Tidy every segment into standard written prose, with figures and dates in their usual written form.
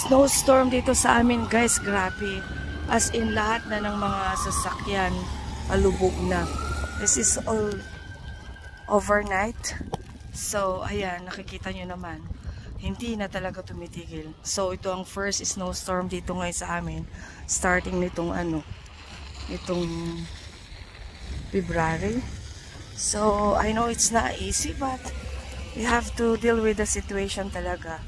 Snowstorm dito sa amin guys, grabe. As in lahat na ng mga sasakyan alubog na. This is all overnight. So ayan, nakikita nyo naman. Hindi na talaga tumitigil. So ito ang first snowstorm dito ngayon sa amin. Starting nitong itong February. So I know it's not easy but we have to deal with the situation talaga.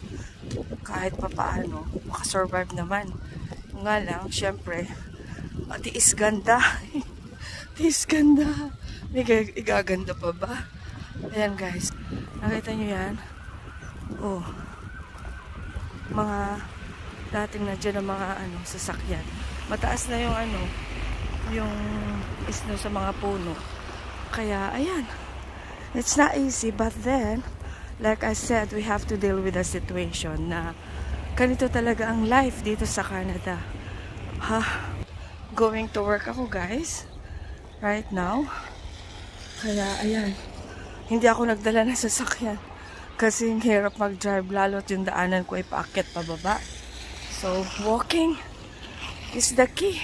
Kahit pa paano, makasurvive naman. Nga lang, syempre, tiis ganda. Tiis ganda. May igaganda pa ba? Ayan guys, nakita nyo yan? Oh, mga dating na dyan ng mga sasakyan. Mataas na yung yung snow sa mga puno. Kaya, ayan. It's not easy, but then, like I said, we have to deal with the situation na ganito talaga ang life dito sa Canada. Going to work ako guys right now. Kaya ayan, hindi ako nagdala ng sasakyan kasi hirap mag-drive, lalo't yung daanan ko ay paakyat pababa. So walking is the key.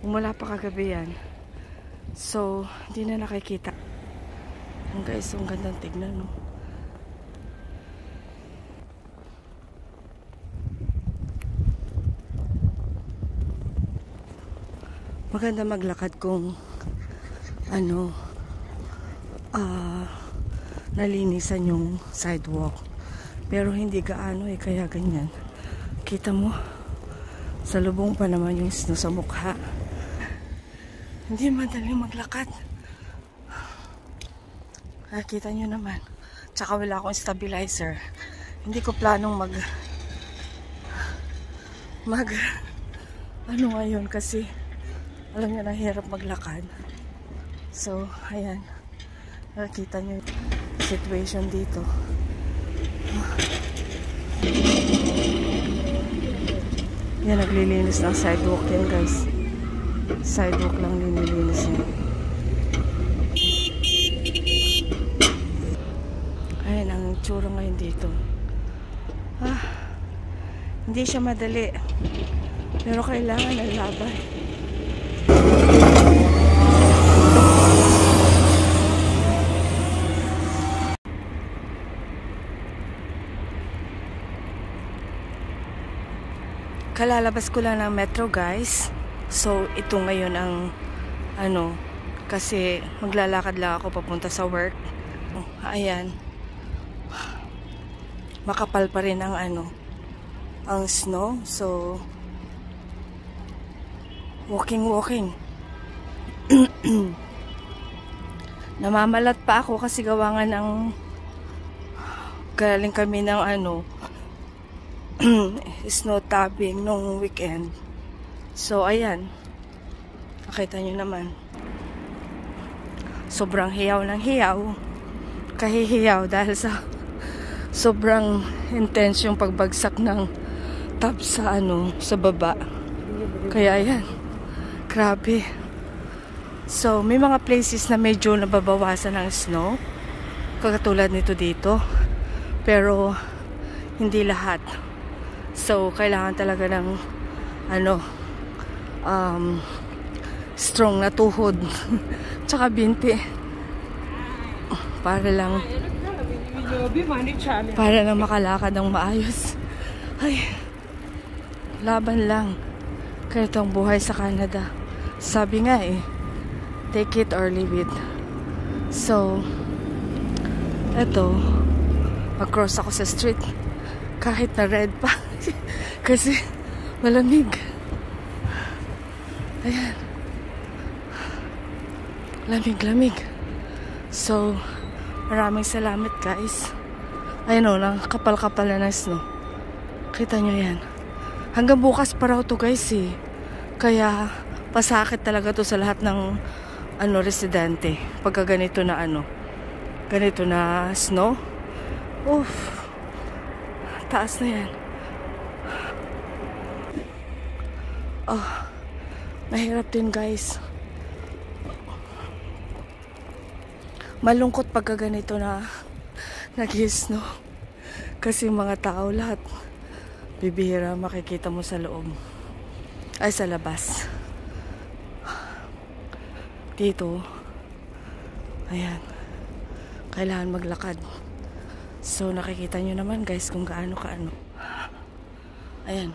Umula pa kagabi yan. So, hindi na nakikita. Ang guys, ang gandang tignan, no? Maganda maglakad kung nalinisan yung sidewalk. Pero hindi gaano kaya ganyan. Kita mo, salubong pa naman yung snow sa mukha. Hindi madali maglakad. Nakita nyo naman. Tsaka wala akong stabilizer. Hindi ko planong ngayon kasi alam nyo na hirap maglakad. So, ayan. Nakita nyo yung situation dito. Yan, naglilinis ng sidewalk yan guys. Sidewalk lang nililinis niya. Ayan ang tsura ngayon dito. Hindi siya madali. Pero kailangan ng laban. Kalalabas ko lang ng metro guys. So, ito ngayon ang kasi maglalakad lang ako papunta sa work. Ayan. Makapal pa rin ang ang snow. So, walking. Namamalat pa ako kasi gawa nga ng galing kami ng snow tabbing nung weekend. So, ayan. Nakita nyo naman. Sobrang hiyaw ng hiyaw. Kahihiyaw dahil sa sobrang intense yung pagbagsak ng tab sa sa baba. Kaya, ayan. Grabe. So, may mga places na medyo nababawasan ng snow. Katulad nito dito. Pero, hindi lahat. So, kailangan talaga ng strong na tuhod tsaka binti para lang makalakad ng maayos. Ay, laban lang. Kaya itong buhay sa Canada, sabi nga take it or leave it. So eto, mag-cross ako sa street kahit na red pa kasi malamig. Ayan. Lamig. So, maraming salamat guys. Ayun lang, kapal-kapal na ng snow. Kita nyo yan. Hanggang bukas pa raw to guys Kaya, pasakit talaga to sa lahat ng residente. Pagka ganito na ganito na snow. Oof. Taas na yan. Oh. Mahirap din guys. Malungkot pagka ganito na nag-snow. Kasi mga tao lahat, bibihira makikita mo sa loob. Ay, sa labas. Dito, ayan, kailangan maglakad. So, nakikita nyo naman guys kung gaano kaano. Ayan,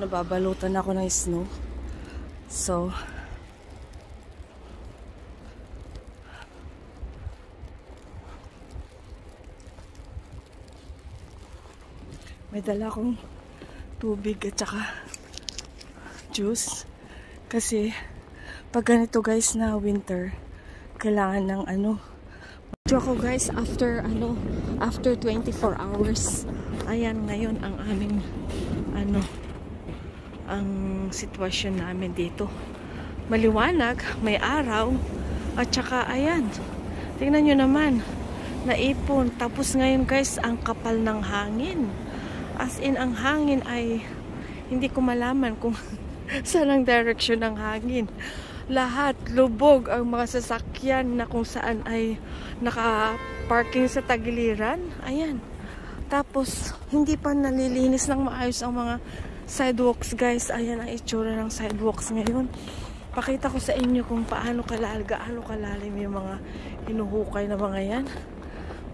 nababalutan ako ng snow. So, may dala akong tubig at saka juice. Kasi, pag ganito guys na winter, kailangan ng Ito ako guys after 24 hours. Ayan ngayon ang aming ang sitwasyon namin dito. Maliwanag, may araw, at saka ayan. Tingnan nyo naman, naipon. Tapos ngayon guys, ang kapal ng hangin. As in, ang hangin ay hindi ko malaman kung saan ang direction ng hangin. Lahat lubog ang mga sasakyan na kung saan ay naka-parking sa tagiliran. Ayan. Tapos, hindi pa nalilinis ng maayos ang mga sidewalks, guys. Ayan ang itsura ng sidewalks ngayon. Pakita ko sa inyo kung gaano kalalim yung mga hinuhukay na mga yan.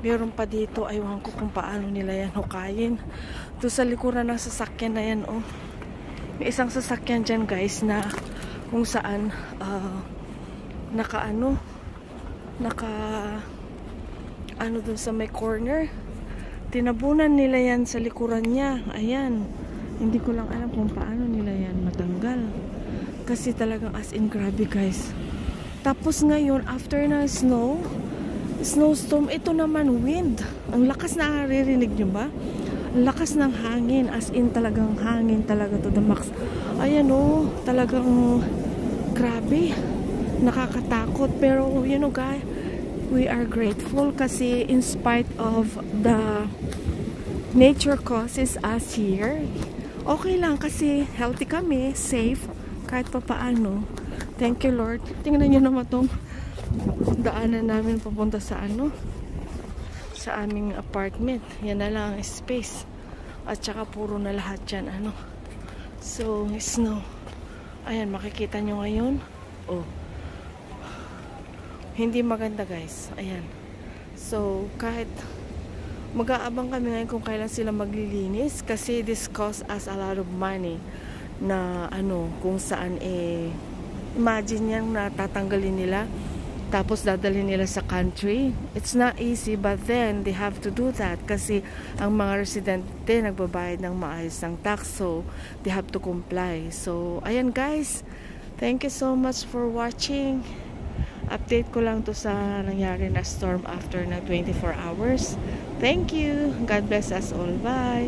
Meron pa dito, aywan ko kung paano nila yan hukayin. Doon sa likuran ng sasakyan na yan, oh. May isang sasakyan dyan, guys, na kung saan naka doon sa may corner. Tinabunan nila yan sa likuran niya. Ayan. Hindi ko lang alam kung paano nila yan matanggal. Kasi talagang as in grabe, guys. Tapos ngayon, after ng snowstorm, ito naman wind. Ang lakas na naririnig nyo ba? Ang lakas ng hangin. As in talagang hangin talaga to the max. Ayan o, talagang grabe. Nakakatakot. Pero you know guys, we are grateful kasi in spite of the nature causes us here, okay lang kasi healthy kami, safe, kahit pa paano. Thank you Lord. Tingnan nyo naman tong daanan namin papunta sa sa aming apartment. Yan na lang ang space. At saka puro na lahat dyan so snow. Ayan, makikita nyo ngayon. Oh, hindi maganda guys. Ayan. So kahit mag-aabang kami ngayon kung kailan sila maglilinis kasi this cost us a lot of money na kung saan imagine yan na tatanggalin nila tapos dadalhin nila sa country. It's not easy, but then they have to do that kasi ang mga residente nagbabayad ng maayos ng tax, so they have to comply. So ayan guys, thank you so much for watching. Update ko lang to sa nangyari na storm after na 24 hours. Thank you. God bless us all. Bye.